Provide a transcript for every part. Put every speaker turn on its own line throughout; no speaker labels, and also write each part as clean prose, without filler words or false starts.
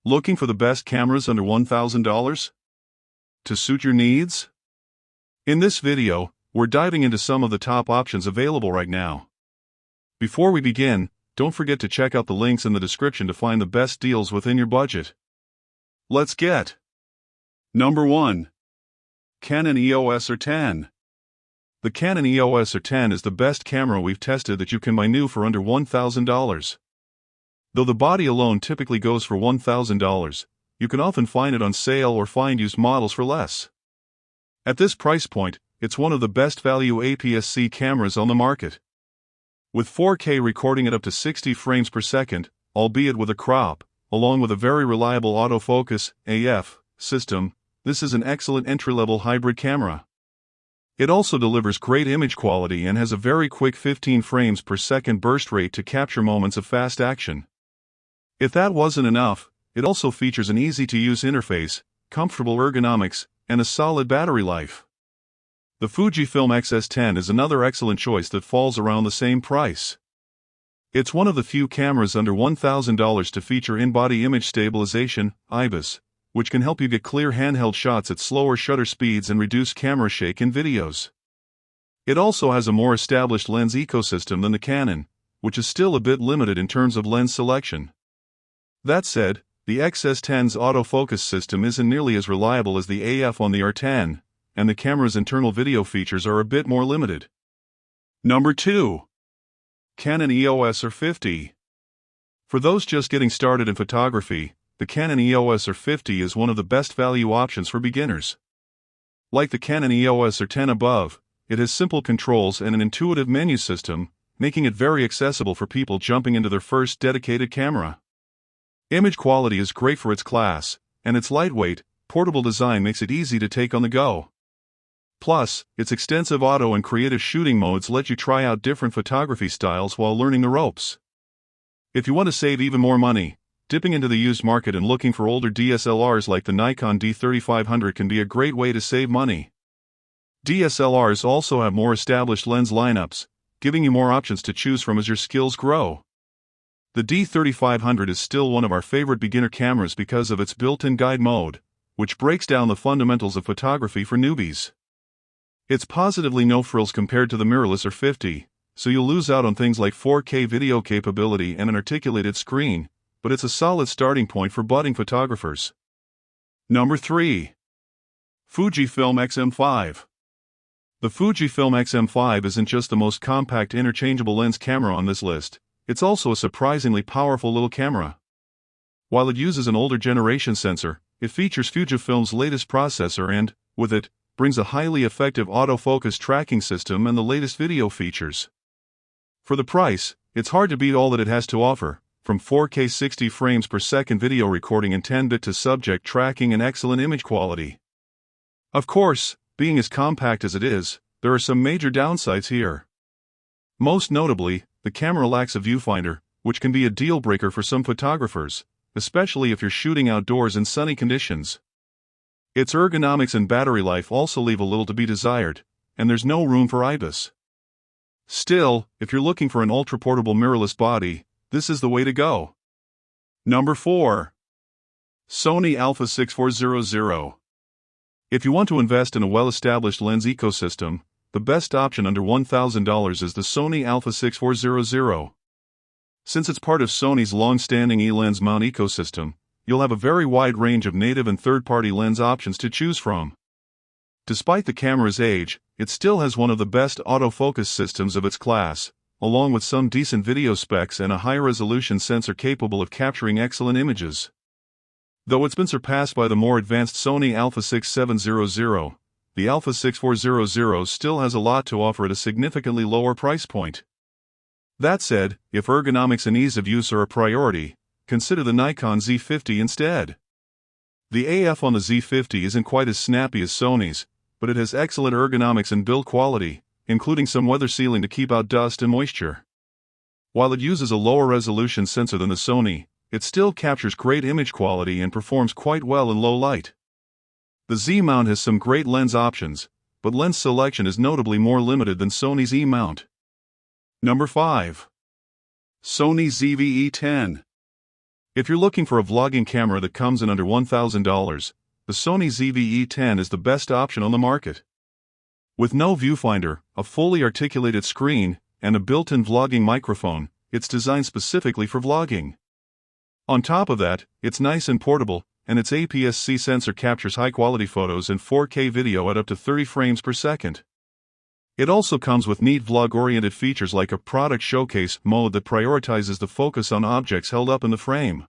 Looking for the best cameras under $1,000? To suit your needs? In this video, we're diving into some of the top options available right now. Before we begin, don't forget to check out the links in the description to find the best deals within your budget. Let's get Number 1. Canon EOS R10. The Canon EOS R10 is the best camera we've tested that you can buy new for under $1,000. Though the body alone typically goes for $1,000, you can often find it on sale or find used models for less. At this price point, it's one of the best value APS-C cameras on the market. With 4K recording at up to 60 frames per second, albeit with a crop, along with a very reliable autofocus (AF) system, this is an excellent entry-level hybrid camera. It also delivers great image quality and has a very quick 15 frames per second burst rate to capture moments of fast action. If that wasn't enough, it also features an easy-to-use interface, comfortable ergonomics, and a solid battery life. The Fujifilm X-M5 is another excellent choice that falls around the same price. It's one of the few cameras under $1,000 to feature in-body image stabilization, IBIS, which can help you get clear handheld shots at slower shutter speeds and reduce camera shake in videos. It also has a more established lens ecosystem than the Canon, which is still a bit limited in terms of lens selection. That said, the X-M5's autofocus system isn't nearly as reliable as the AF on the R10, and the camera's internal video features are a bit more limited. Number 2. Canon EOS R50. For those just getting started in photography, the Canon EOS R50 is one of the best value options for beginners. Like the Canon EOS R10 above, it has simple controls and an intuitive menu system, making it very accessible for people jumping into their first dedicated camera. Image quality is great for its class, and its lightweight, portable design makes it easy to take on the go. Plus, its extensive auto and creative shooting modes let you try out different photography styles while learning the ropes. If you want to save even more money, dipping into the used market and looking for older DSLRs like the Nikon D3500 can be a great way to save money. DSLRs also have more established lens lineups, giving you more options to choose from as your skills grow. The D3500 is still one of our favorite beginner cameras because of its built-in guide mode, which breaks down the fundamentals of photography for newbies. It's positively no frills compared to the mirrorless R50, so you'll lose out on things like 4K video capability and an articulated screen, but it's a solid starting point for budding photographers. Number 3. Fujifilm X-M5. The Fujifilm X-M5 isn't just the most compact interchangeable lens camera on this list, it's also a surprisingly powerful little camera. While it uses an older generation sensor, it features Fujifilm's latest processor and, with it, brings a highly effective autofocus tracking system and the latest video features. For the price, it's hard to beat all that it has to offer, from 4K 60 frames per second video recording and 10-bit to subject tracking and excellent image quality. Of course, being as compact as it is, there are some major downsides here. Most notably, the camera lacks a viewfinder, which can be a deal-breaker for some photographers, especially if you're shooting outdoors in sunny conditions. Its ergonomics and battery life also leave a little to be desired, and there's no room for IBIS. Still, if you're looking for an ultra-portable mirrorless body, this is the way to go. Number 4. Sony α6400. If you want to invest in a well-established lens ecosystem, the best option under $1,000 is the Sony α6400. Since it's part of Sony's long-standing e-lens mount ecosystem, you'll have a very wide range of native and third-party lens options to choose from. Despite the camera's age, it still has one of the best autofocus systems of its class, along with some decent video specs and a high-resolution sensor capable of capturing excellent images. Though it's been surpassed by the more advanced Sony α6700, the α6400 still has a lot to offer at a significantly lower price point. That said, if ergonomics and ease of use are a priority, consider the Nikon Z50 instead. The AF on the Z50 isn't quite as snappy as Sony's, but it has excellent ergonomics and build quality, including some weather sealing to keep out dust and moisture. While it uses a lower resolution sensor than the Sony, it still captures great image quality and performs quite well in low light. The Z mount has some great lens options, but lens selection is notably more limited than Sony's E mount. Number 5. Sony ZV-E10. If you're looking for a vlogging camera that comes in under $1,000, the Sony ZV-E10 is the best option on the market. With no viewfinder, a fully articulated screen, and a built-in vlogging microphone, it's designed specifically for vlogging. On top of that, it's nice and portable, and its APS-C sensor captures high-quality photos and 4K video at up to 30 frames per second. It also comes with neat vlog-oriented features like a product showcase mode that prioritizes the focus on objects held up in the frame.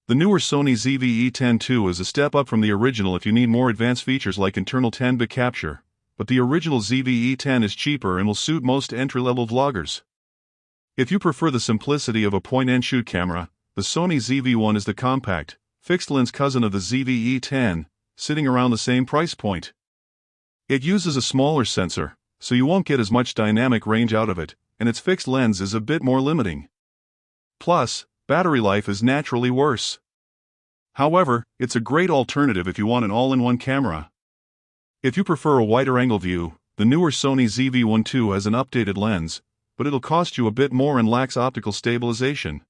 The newer Sony ZV-E10 II is a step up from the original if you need more advanced features like internal 10-bit capture, but the original ZV-E10 is cheaper and will suit most entry-level vloggers. If you prefer the simplicity of a point-and-shoot camera, the Sony ZV-1 is the compact, fixed-lens cousin of the ZV-E10, sitting around the same price point. It uses a smaller sensor, so you won't get as much dynamic range out of it, and its fixed lens is a bit more limiting. Plus, battery life is naturally worse. However, it's a great alternative if you want an all-in-one camera. If you prefer a wider angle view, the newer Sony ZV-1 II has an updated lens, but it'll cost you a bit more and lacks optical stabilization.